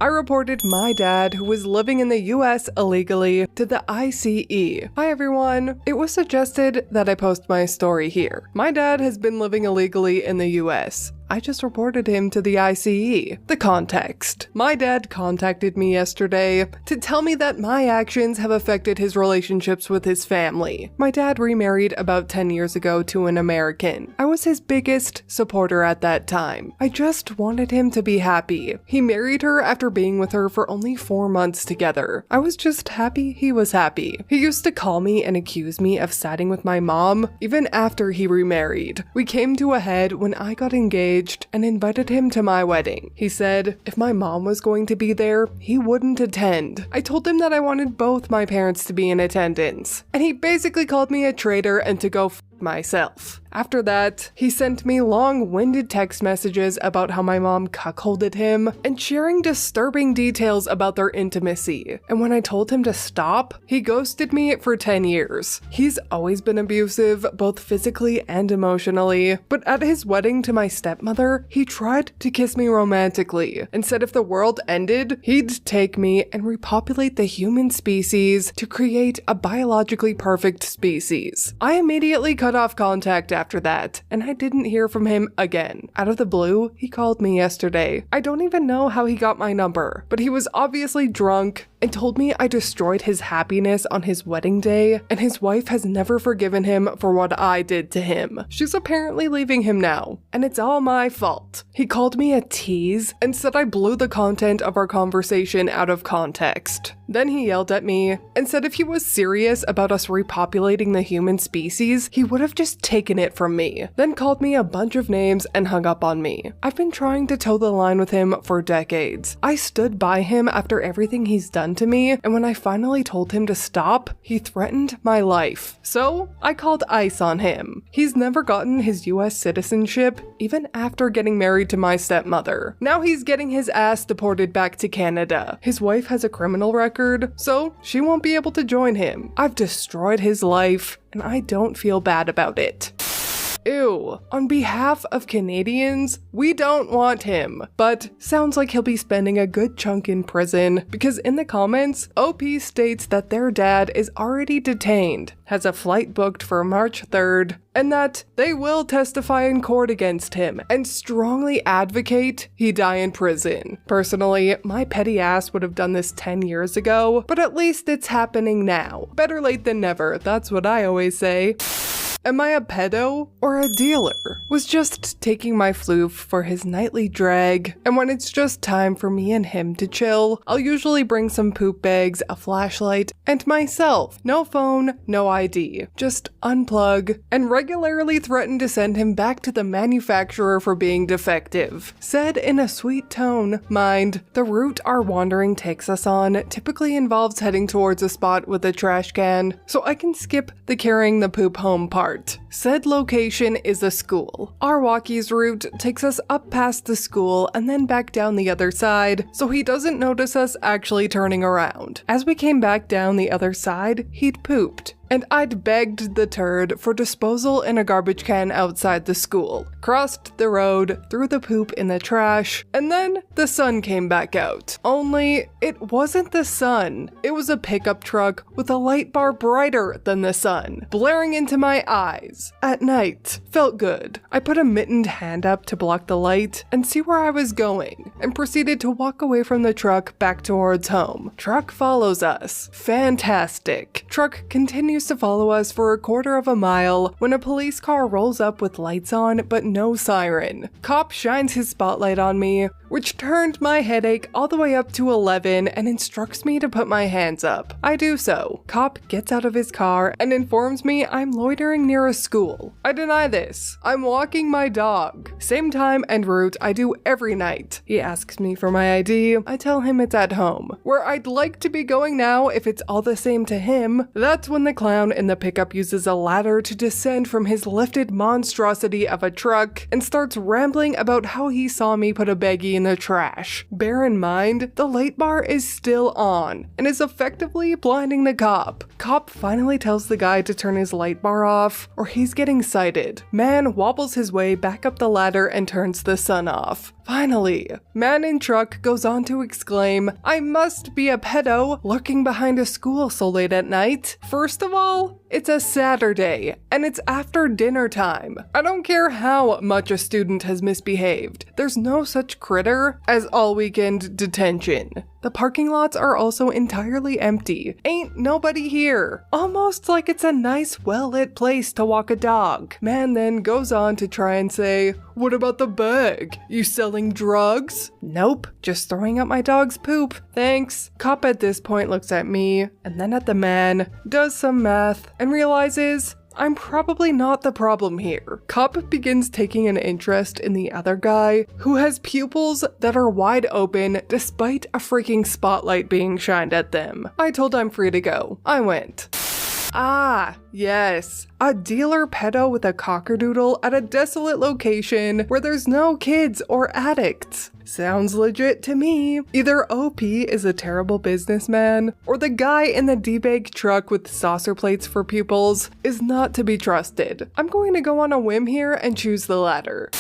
I reported my dad, who was living in the US illegally, to the ICE. Hi everyone. It was suggested that I post my story here. My dad has been living illegally in the US. I just reported him to the ICE. The context. My dad contacted me yesterday to tell me that my actions have affected his relationships with his family. My dad remarried about 10 years ago to an American. I was his biggest supporter at that time. I just wanted him to be happy. He married her after being with her for only 4 months together. I was just happy he was happy. He used to call me and accuse me of siding with my mom, even after he remarried. We came to a head when I got engaged and invited him to my wedding. He said if my mom was going to be there, he wouldn't attend. I told him that I wanted both my parents to be in attendance, and he basically called me a traitor and to go f myself. After that, he sent me long-winded text messages about how my mom cuckolded him and sharing disturbing details about their intimacy. And when I told him to stop, he ghosted me for 10 years. He's always been abusive, both physically and emotionally, but at his wedding to my stepmother, he tried to kiss me romantically and said if the world ended, he'd take me and repopulate the human species to create a biologically perfect species. I immediately cut off contact after that, and I didn't hear from him again. Out of the blue, he called me yesterday. I don't even know how he got my number, but he was obviously drunk and told me I destroyed his happiness on his wedding day, and his wife has never forgiven him for what I did to him. She's apparently leaving him now, and it's all my fault. He called me a tease and said I blew the content of our conversation out of context. Then he yelled at me and said if he was serious about us repopulating the human species, he would have just taken it from me. Then called me a bunch of names and hung up on me. I've been trying to toe the line with him for decades. I stood by him after everything he's done to me, and when I finally told him to stop, he threatened my life. So I called ICE on him. He's never gotten his US citizenship, even after getting married to my stepmother. Now he's getting his ass deported back to Canada. His wife has a criminal record, so she won't be able to join him. I've destroyed his life, and I don't feel bad about it. Ew. On behalf of Canadians, we don't want him, but sounds like he'll be spending a good chunk in prison because in the comments, OP states that their dad is already detained, has a flight booked for March 3rd, and that they will testify in court against him and strongly advocate he die in prison. Personally, my petty ass would have done this 10 years ago, but at least it's happening now. Better late than never, that's what I always say. Am I a pedo or a dealer? Was just taking my floof for his nightly drag, and when it's just time for me and him to chill, I'll usually bring some poop bags, a flashlight, and myself. No phone, no ID. Just unplug, and regularly threaten to send him back to the manufacturer for being defective. Said in a sweet tone, mind, the route our wandering takes us on typically involves heading towards a spot with a trash can, so I can skip the carrying the poop home part. Said location is a school. Our walkie's route takes us up past the school and then back down the other side, so he doesn't notice us actually turning around. As we came back down the other side, he'd pooped, and I'd begged the turd for disposal in a garbage can outside the school, crossed the road, threw the poop in the trash, and then the sun came back out. Only, it wasn't the sun. It was a pickup truck with a light bar brighter than the sun, blaring into my eyes. At night. Felt good. I put a mittened hand up to block the light and see where I was going, and proceeded to walk away from the truck back towards home. Truck follows us. Fantastic. Truck continues to follow us for a quarter of a mile when a police car rolls up with lights on but no siren. Cop shines his spotlight on me, which turned my headache all the way up to 11 and instructs me to put my hands up. I do so. Cop gets out of his car and informs me I'm loitering near a school. I deny this. I'm walking my dog. Same time and route I do every night. He asks me for my ID. I tell him it's at home. Where I'd like to be going now if it's all the same to him. That's when the clown in the pickup uses a ladder to descend from his lifted monstrosity of a truck and starts rambling about how he saw me put a baggie in the trash. Bear in mind, the light bar is still on and is effectively blinding the cop. Cop finally tells the guy to turn his light bar off or he's getting cited. Man wobbles his way back up the ladder and turns the sun off. Finally, man in truck goes on to exclaim, "I must be a pedo lurking behind a school so late at night. First of all, it's a Saturday, and it's after dinner time. I don't care how much a student has misbehaved. There's no such critter as all-weekend detention." The parking lots are also entirely empty. Ain't nobody here. Almost like it's a nice, well-lit place to walk a dog. Man then goes on to try and say, "What about the bag? You selling drugs?" Nope, just throwing out my dog's poop. Thanks. Cop at this point looks at me, and then at the man, does some math, and realizes I'm probably not the problem here. Cop begins taking an interest in the other guy, who has pupils that are wide open despite a freaking spotlight being shined at them. I told I'm free to go. I went. Ah, yes. A dealer pedo with a cockerdoodle at a desolate location where there's no kids or addicts. Sounds legit to me. Either OP is a terrible businessman, or the guy in the debag truck with saucer plates for pupils is not to be trusted. I'm going to go on a whim here and choose the latter.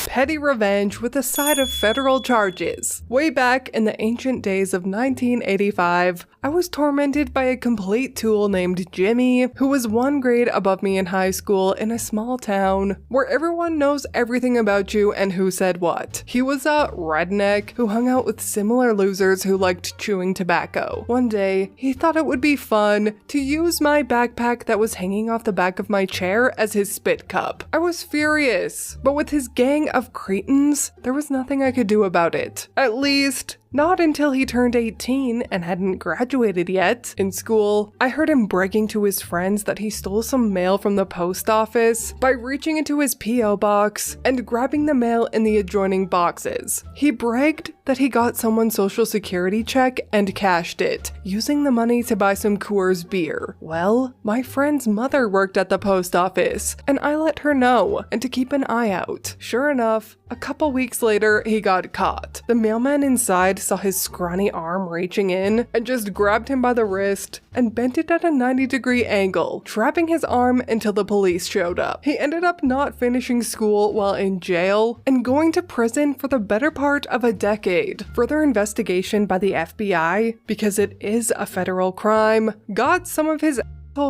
Petty revenge with a side of federal charges. Way back in the ancient days of 1985, I was tormented by a complete tool named Jimmy, who was one grade above me in high school in a small town where everyone knows everything about you and who said what. He was a redneck who hung out with similar losers who liked chewing tobacco. One day, he thought it would be fun to use my backpack that was hanging off the back of my chair as his spit cup. I was furious, but with his gang of cretins, there was nothing I could do about it. At least, not until he turned 18 and hadn't graduated yet. In school, I heard him bragging to his friends that he stole some mail from the post office by reaching into his P.O. box and grabbing the mail in the adjoining boxes. He bragged that he got someone's social security check and cashed it, using the money to buy some Coors beer. Well, my friend's mother worked at the post office, and I let her know, and to keep an eye out. Sure enough, a couple weeks later, he got caught. The mailman inside saw his scrawny arm reaching in and just grabbed him by the wrist and bent it at a 90-degree angle, trapping his arm until the police showed up. He ended up not finishing school while in jail and going to prison for the better part of a decade. Further investigation by the FBI, because it is a federal crime, got some of his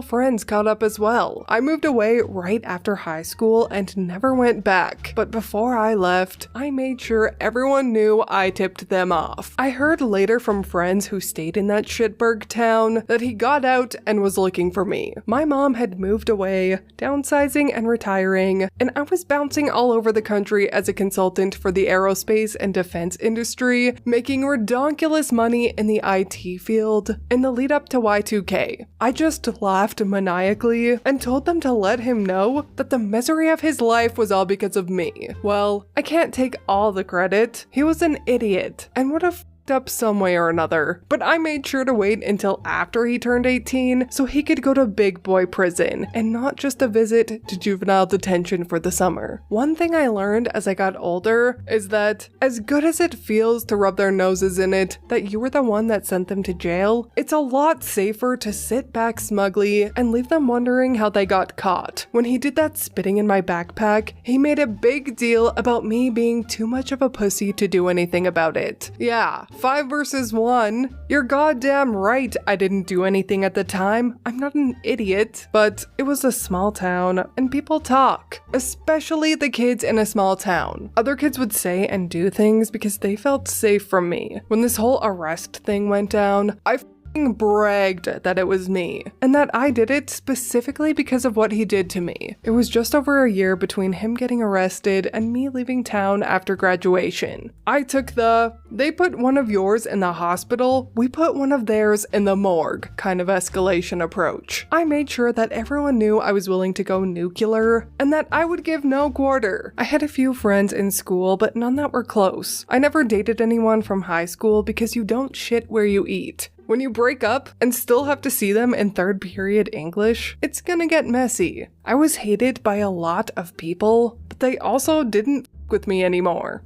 friends caught up as well. I moved away right after high school and never went back, but before I left, I made sure everyone knew I tipped them off. I heard later from friends who stayed in that shitburg town that he got out and was looking for me. My mom had moved away, downsizing and retiring, and I was bouncing all over the country as a consultant for the aerospace and defense industry, making redonkulous money in the IT field in the lead up to Y2K. I just laughed maniacally and told them to let him know that the misery of his life was all because of me. Well, I can't take all the credit. He was an idiot and would have up some way or another, but I made sure to wait until after he turned 18 so he could go to big boy prison and not just a visit to juvenile detention for the summer. One thing I learned as I got older is that as good as it feels to rub their noses in it that you were the one that sent them to jail, it's a lot safer to sit back smugly and leave them wondering how they got caught. When he did that spitting in my backpack, he made a big deal about me being too much of a pussy to do anything about it. Yeah, 5 versus 1. You're goddamn right I didn't do anything at the time. I'm not an idiot. But it was a small town, and people talk. Especially the kids in a small town. Other kids would say and do things because they felt safe from me. When this whole arrest thing went down, I bragged that it was me, and that I did it specifically because of what he did to me. It was just over a year between him getting arrested and me leaving town after graduation. I took they put one of yours in the hospital, we put one of theirs in the morgue kind of escalation approach. I made sure that everyone knew I was willing to go nuclear, and that I would give no quarter. I had a few friends in school, but none that were close. I never dated anyone from high school because you don't shit where you eat. When you break up and still have to see them in third period English, it's gonna get messy. I was hated by a lot of people, but they also didn't with me anymore.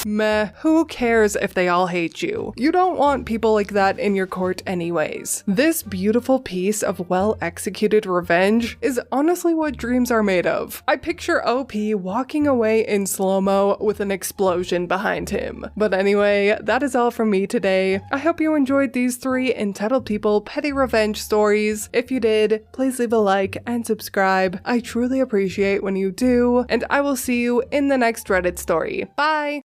Meh, who cares if they all hate you? You don't want people like that in your court anyways. This beautiful piece of well-executed revenge is honestly what dreams are made of. I picture OP walking away in slow-mo with an explosion behind him. But anyway, that is all from me today. I hope you enjoyed these 3 entitled people petty revenge stories. If you did, please leave a like and subscribe. I truly appreciate when you do, and I will see you in the next Reddit story. Bye!